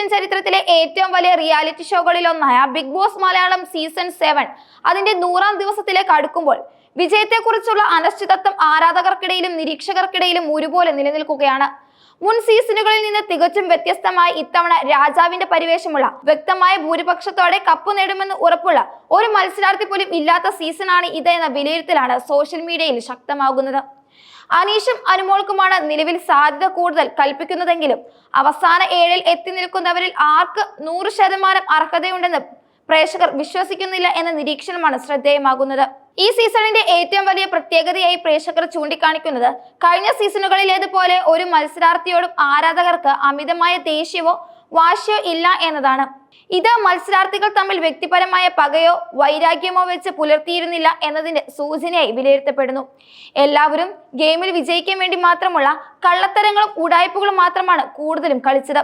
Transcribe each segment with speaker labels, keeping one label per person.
Speaker 1: Television ചരിത്രത്തിലെ ഏറ്റവും വലിയ റിയാലിറ്റി ഷോകളിൽ ഒന്നായ ബിഗ് ബോസ് മലയാളം സീസൺ 7 അതിന്റെ 100ാം ദിവസത്തിലേക്ക് അടുക്കുമ്പോൾ വിജയത്തെക്കുറിച്ചുള്ള അനിശ്ചിതത്വം ആരാധകർക്കിടയിലും നിരീക്ഷകർക്കിടയിലും ഒരുപോലെ നിലനിൽക്കുകയാണ്. മുൻ സീസണുകളിൽ നിന്ന് തികച്ചും വ്യത്യസ്തമായി ഇത്തവണ രാജാവിന്റെ പരിവേഷമുള്ള വ്യക്തമായ ഭൂരിപക്ഷത്തോടെ കപ്പ് നേടുമെന്ന് ഉറപ്പുള്ള ഒരു മത്സരാർത്ഥി പോലും ഇല്ലാത്ത സീസണാണ് ഇത് എന്ന വിലയിരുത്തലാണ് സോഷ്യൽ മീഡിയയിൽ ശക്തമാകുന്നത്. അനീഷും അനുമോൾക്കുമാണ് നിലവിൽ സാധ്യത കൂടുതൽ കൽപ്പിക്കുന്നതെങ്കിലും അവസാന 7-ൽ എത്തി നിൽക്കുന്നവരിൽ ആർക്ക് 100% അർഹതയുണ്ടെന്ന് പ്രേക്ഷകർ വിശ്വസിക്കുന്നില്ല എന്ന നിരീക്ഷണമാണ് ശ്രദ്ധേയമാകുന്നത്. ഈ സീസണിന്റെ ഏറ്റവും വലിയ പ്രത്യേകതയായി പ്രേക്ഷകർ ചൂണ്ടിക്കാണിക്കുന്നത് കഴിഞ്ഞ സീസണുകളിലേതുപോലെ ഒരു മത്സരാർത്ഥിയോടും ആരാധകർക്ക് അമിതമായ ദേഷ്യമോ വാശിയോ ഇല്ല എന്നതാണ്. ഇത് മത്സരാർത്ഥികൾ തമ്മിൽ വ്യക്തിപരമായ പകയോ വൈരാഗ്യമോ വെച്ച് പുലർത്തിയിരുന്നില്ല എന്നതിന്റെ സൂചനയായി വിലയിരുത്തപ്പെടുന്നു. എല്ലാവരും ഗെയിമിൽ വിജയിക്കാൻ വേണ്ടി മാത്രമുള്ള കള്ളത്തരങ്ങളും ഉടായ്പകളും മാത്രമാണ് കൂടുതലും കളിച്ചത്.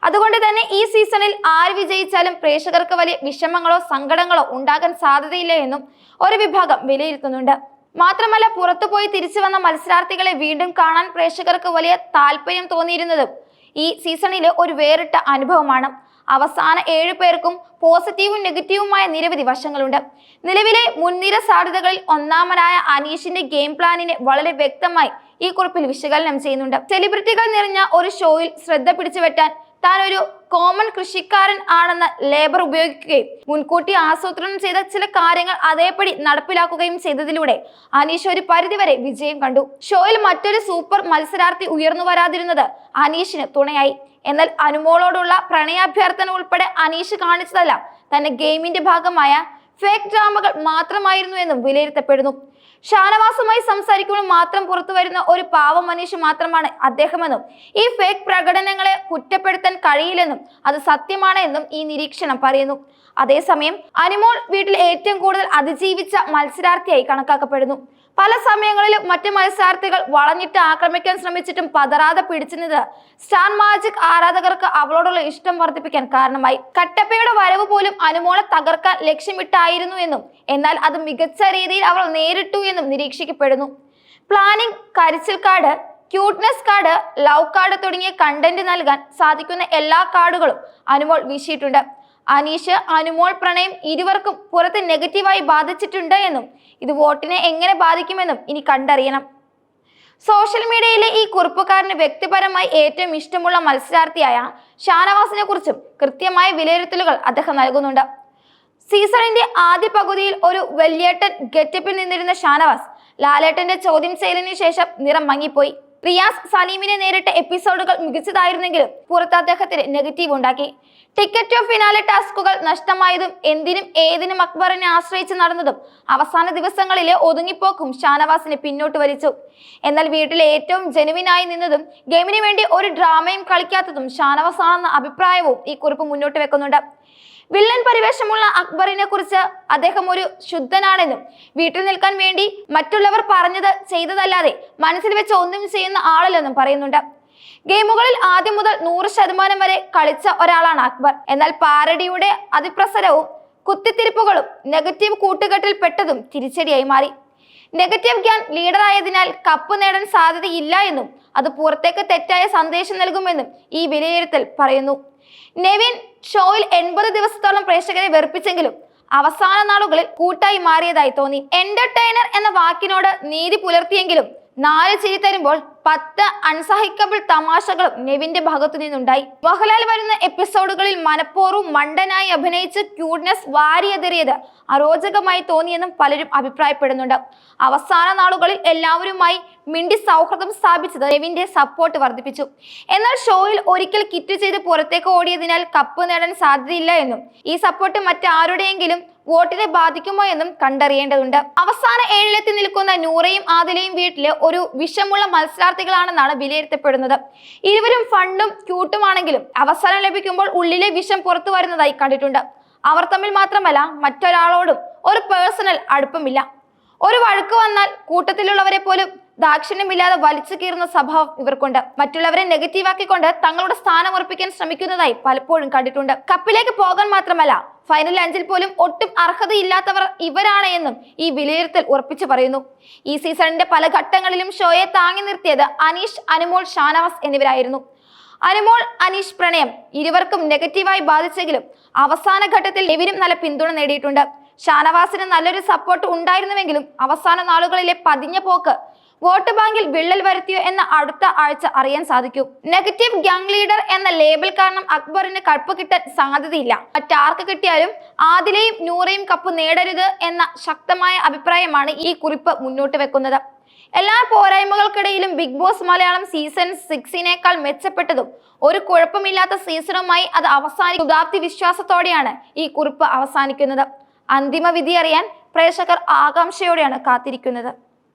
Speaker 1: അതുകൊണ്ട് തന്നെ ഈ സീസണിൽ ആര് വിജയിച്ചാലും പ്രേക്ഷകർക്ക് വലിയ വിഷമങ്ങളോ സങ്കടങ്ങളോ ഉണ്ടാകാൻ സാധ്യതയില്ല എന്നും ഒരു വിഭാഗം വിലയിരുത്തുന്നുണ്ട്. മാത്രമല്ല, പുറത്തുപോയി തിരിച്ചു വന്ന മത്സരാർത്ഥികളെ വീണ്ടും കാണാൻ പ്രേക്ഷകർക്ക് വലിയ താല്പര്യം തോന്നിയിരുന്നതും ഈ സീസണിലെ ഒരു വേറിട്ട അനുഭവമാണ്. അവസാന 7 പേർക്കും പോസിറ്റീവും നെഗറ്റീവുമായ നിരവധി വശങ്ങളുണ്ട്. നിലവിലെ മുൻനിര സാധ്യതകളിൽ ഒന്നാമനായ അനീഷിന്റെ ഗെയിം പ്ലാനിനെ വളരെ വ്യക്തമായി ഈ കുറിപ്പിൽ വിശകലനം ചെയ്യുന്നുണ്ട്. സെലിബ്രിറ്റികൾ നിറഞ്ഞ ഒരു ഷോയിൽ ശ്രദ്ധ പിടിച്ചുപറ്റാൻ താൻ ഒരു കോമൺ കൃഷിക്കാരൻ ആണെന്ന ലേബർ ഉപയോഗിക്കുകയും മുൻകൂട്ടി ആസൂത്രണം ചെയ്ത ചില കാര്യങ്ങൾ അതേപടി നടപ്പിലാക്കുകയും ചെയ്തതിലൂടെ അനീഷ് ഒരു പരിധിവരെ വിജയം കണ്ടു. ഷോയിൽ മറ്റൊരു സൂപ്പർ മത്സരാർത്ഥി ഉയർന്നു വരാതിരുന്നത് അനീഷിന് തുണയായി. എന്നാൽ അനുമോളോടുള്ള പ്രണയാഭ്യർത്ഥന ഉൾപ്പെടെ അനീഷ് കാണിച്ചതെല്ലാം തന്റെ ഗെയിമിന്റെ ഭാഗമായ ഫേക്ക് ഡ്രാമകൾ മാത്രമായിരുന്നു എന്നും വിലയിരുത്തപ്പെടുന്നു. ഷാനവാസുമായി സംസാരിക്കുമ്പോൾ മാത്രം പുറത്തു വരുന്ന ഒരു പാവം മനുഷ്യ മാത്രമാണ് അദ്ദേഹമെന്നും ഈ ഫേക്ക് പ്രകടനങ്ങളെ കുറ്റപ്പെടുത്താൻ കഴിയില്ലെന്നും അത് സത്യമാണ് എന്നും ഈ നിരീക്ഷണം പറയുന്നു. അതേസമയം അനുമോൾ വീട്ടിൽ ഏറ്റവും കൂടുതൽ അതിജീവിച്ച മത്സരാർത്ഥിയായി കണക്കാക്കപ്പെടുന്നു. പല സമയങ്ങളിലും മറ്റു മത്സരാർത്ഥികൾ വളഞ്ഞിട്ട് ആക്രമിക്കാൻ ശ്രമിച്ചിട്ടും പതറാതെ പിടിച്ചുനിന്നത് സ്റ്റാർ മാജിക് ആരാധകർക്ക് അവളോടുള്ള ഇഷ്ടം വർദ്ധിപ്പിക്കാൻ കാരണമായി. കട്ടപ്പയുടെ വരവ് പോലും അനുമോളെ തകർക്കാൻ ലക്ഷ്യമിട്ടായിരുന്നു എന്നും എന്നാൽ അത് മികച്ച രീതിയിൽ അവൾ നേരിട്ടു എന്നും നിരീക്ഷിക്കപ്പെടുന്നു. പ്ലാനിംഗ്, കരിച്ചിൽ card, cuteness card, love card തുടങ്ങിയ കണ്ടന്റ് നൽകാൻ സാധിക്കുന്ന എല്ലാ കാർഡുകളും അനുമോൾ വീശിയിട്ടുണ്ട്. അനീഷ് അനുമോൾ പ്രണയം ഇരുവർക്കും പുറത്ത് നെഗറ്റീവായി ബാധിച്ചിട്ടുണ്ട് എന്നും ഇത് വോട്ടിനെ എങ്ങനെ ബാധിക്കുമെന്നും ഇനി കണ്ടറിയണം. സോഷ്യൽ മീഡിയയിലെ ഈ കുറിപ്പുകാരന് വ്യക്തിപരമായി ഏറ്റവും ഇഷ്ടമുള്ള മത്സരാർത്ഥിയായ ഷാനവാസിനെ കുറിച്ചും കൃത്യമായ വിലയിരുത്തലുകൾ അദ്ദേഹം നൽകുന്നുണ്ട്. സീസണിന്റെ ആദ്യ പകുതിയിൽ ഒരു വല്യേട്ടൻ ഗെറ്റപ്പിൽ നിന്നിരുന്ന ഷാനവാസ് ലാലേട്ടന്റെ ചോദ്യം ചെയ്യലിന് ശേഷം നിറം മങ്ങിപ്പോയി. റിയാസ് സലീമിനെ നേരിട്ട എപ്പിസോഡുകൾ മികച്ചതായിരുന്നെങ്കിലും പുറത്ത് അദ്ദേഹത്തിന് നെഗറ്റീവ് ഉണ്ടാക്കി. ടിക്കറ്റ് ഓഫ് ഫിനാലെ ടാസ്കുകൾ നഷ്ടമായതും എന്തിനും ഏതിനും അക്ബറിനെ ആശ്രയിച്ച് നടന്നതും അവസാന ദിവസങ്ങളിലെ ഒതുങ്ങിപ്പോക്കും ഷാനവാസിനെ പിന്നോട്ട് വലിച്ചു. എന്നാൽ വീട്ടിലെ ഏറ്റവും ജെനുവിനായി നിന്നതും ഗെയിമിന് വേണ്ടി ഒരു ഡ്രാമയും കളിക്കാത്തതും ഷാനവാസ് ആണെന്ന അഭിപ്രായവും ഈ കുറിപ്പ് മുന്നോട്ട് വെക്കുന്നുണ്ട്. വില്ലൻ പരിവേഷമുള്ള അക്ബറിനെ കുറിച്ച് അദ്ദേഹം ഒരു ശുദ്ധനാണെന്നും വീട്ടിൽ നിൽക്കാൻ വേണ്ടി മറ്റുള്ളവർ പറഞ്ഞത് ചെയ്തതല്ലാതെ മനസ്സിൽ വെച്ച് ഒന്നും ചെയ്യുന്ന ആളല്ലെന്നും പറയുന്നുണ്ട്. ഗെയിമുകളിൽ ആദ്യം മുതൽ 100% വരെ കളിച്ച ഒരാളാണ് അക്ബർ. എന്നാൽ പാരഡിയുടെ അതിപ്രസരവും കുത്തിത്തിരിപ്പുകളും നെഗറ്റീവ് കൂട്ടുകെട്ടിൽ പെട്ടതും തിരിച്ചടിയായി മാറി. നെഗറ്റീവ് ഗ്യാങ് ലീഡറായതിനാൽ കപ്പ് നേടാൻ സാധ്യതയില്ല എന്നും അത് പുറത്തേക്ക് തെറ്റായ സന്ദേശം നൽകുമെന്നും ഈ വിലയിരുത്തൽ പറയുന്നു. നെവിൻ ഷോയിൽ 80 ദിവസത്തോളം പ്രേക്ഷകരെ വെറുപ്പിച്ചെങ്കിലും അവസാന നാളുകളിൽ കൂട്ടായി മാറിയതായി തോന്നി. എന്റർടൈനർ എന്ന വാക്കിനോട് നീതി പുലർത്തിയെങ്കിലും 4 ചിരി തരുമ്പോൾ 10 അൺസഹിക്കബിൾ തമാശകളും നെവിന്റെ ഭാഗത്തു നിന്നുണ്ടായി. മോഹൻലാൽ വരുന്ന എപ്പിസോഡുകളിൽ മനഃപൂർവ്വം മണ്ടനായി അഭിനയിച്ച് ക്യൂട്ട്നെസ് വാരിയെതിറിയത് അരോചകമായി തോന്നിയെന്നും പലരും അഭിപ്രായപ്പെടുന്നുണ്ട്. അവസാന നാളുകളിൽ എല്ലാവരുമായി മിണ്ടി സൗഹൃദം സ്ഥാപിച്ചത് നെവിന്റെ സപ്പോർട്ട് വർദ്ധിപ്പിച്ചു. എന്നാൽ ഷോയിൽ ഒരിക്കൽ കിറ്റ് ചെയ്ത് പുറത്തേക്ക് ഓടിയതിനാൽ കപ്പ് നേടാൻ സാധ്യതയില്ല എന്നും ഈ സപ്പോർട്ട് മറ്റാരുടെയെങ്കിലും വോട്ടിനെ ബാധിക്കുമോ എന്നും കണ്ടറിയേണ്ടതുണ്ട്. അവസാന 7-ലെത്തി നിൽക്കുന്ന നൂറയും ആദിലയും വീട്ടിലെ ഒരു വിഷമുള്ള മത്സരാർത്ഥികളാണെന്നാണ് വിലയിരുത്തപ്പെടുന്നത്. ഇരുവരും ഫണ്ടും ക്യൂട്ടുമാണെങ്കിലും അവസരം ലഭിക്കുമ്പോൾ ഉള്ളിലെ വിഷം പുറത്തു വരുന്നതായി കണ്ടിട്ടുണ്ട്. അവർ തമ്മിൽ മാത്രമല്ല മറ്റൊരാളോടും ഒരു പേഴ്സണൽ അടുപ്പമില്ല. ഒരു വഴക്ക് വന്നാൽ കൂട്ടത്തിലുള്ളവരെ പോലും ദാക്ഷിണ്യമില്ലാതെ വലിച്ചു കീറുന്ന സ്വഭാവം ഇവർക്കുണ്ട്. മറ്റുള്ളവരെ നെഗറ്റീവാക്കിക്കൊണ്ട് തങ്ങളുടെ സ്ഥാനം ഉറപ്പിക്കാൻ ശ്രമിക്കുന്നതായി പലപ്പോഴും കണ്ടിട്ടുണ്ട്. കപ്പിലേക്ക് പോകാൻ മാത്രമല്ല ഫൈനൽ 5-ൽ പോലും ഒട്ടും അർഹതയില്ലാത്തവർ ഇവരാണ് എന്നും ഈ വിലയിരുത്തൽ ഉറപ്പിച്ചു പറയുന്നു. ഈ സീസണിന്റെ പല ഘട്ടങ്ങളിലും ഷോയെ താങ്ങി നിർത്തിയത് അനീഷ്, അനുമോൾ, ഷാനവാസ് എന്നിവരായിരുന്നു. അനുമോൾ അനീഷ് പ്രണയം ഇരുവർക്കും നെഗറ്റീവായി ബാധിച്ചെങ്കിലും അവസാന ഘട്ടത്തിൽ നെവിനും നല്ല പിന്തുണ നേടിയിട്ടുണ്ട്. ഷാനവാസിന് നല്ലൊരു സപ്പോർട്ട് ഉണ്ടായിരുന്നുവെങ്കിലും അവസാന നാളുകളിലെ പതിഞ്ഞ പോക്ക് വോട്ട് ബാങ്കിൽ വിള്ളൽ വരുത്തിയോ എന്ന് അടുത്ത ആഴ്ച അറിയാൻ സാധിക്കും. നെഗറ്റീവ് ഗ്യാങ് ലീഡർ എന്ന ലേബൽ കാരണം അക്ബറിന് കപ്പ് കിട്ടാൻ സാധ്യതയില്ല. മറ്റാർക്ക് കിട്ടിയാലും ആദിലയും നൂറയും കപ്പ് നേടരുത് എന്ന ശക്തമായ അഭിപ്രായമാണ് ഈ കുറിപ്പ് മുന്നോട്ട് വെക്കുന്നത്. എല്ലാ പോരായ്മകൾക്കിടയിലും ബിഗ് ബോസ് മലയാളം സീസൺ 6 മെച്ചപ്പെട്ടതും ഒരു കുഴപ്പമില്ലാത്ത സീസണുമായി അത് അവസാനിക്കും ശുഭാപ്തി വിശ്വാസത്തോടെയാണ് ഈ കുറിപ്പ് അവസാനിക്കുന്നത്. അന്തിമ വിധി അറിയാൻ പ്രേക്ഷകർ ആകാംക്ഷയോടെയാണ് കാത്തിരിക്കുന്നത്.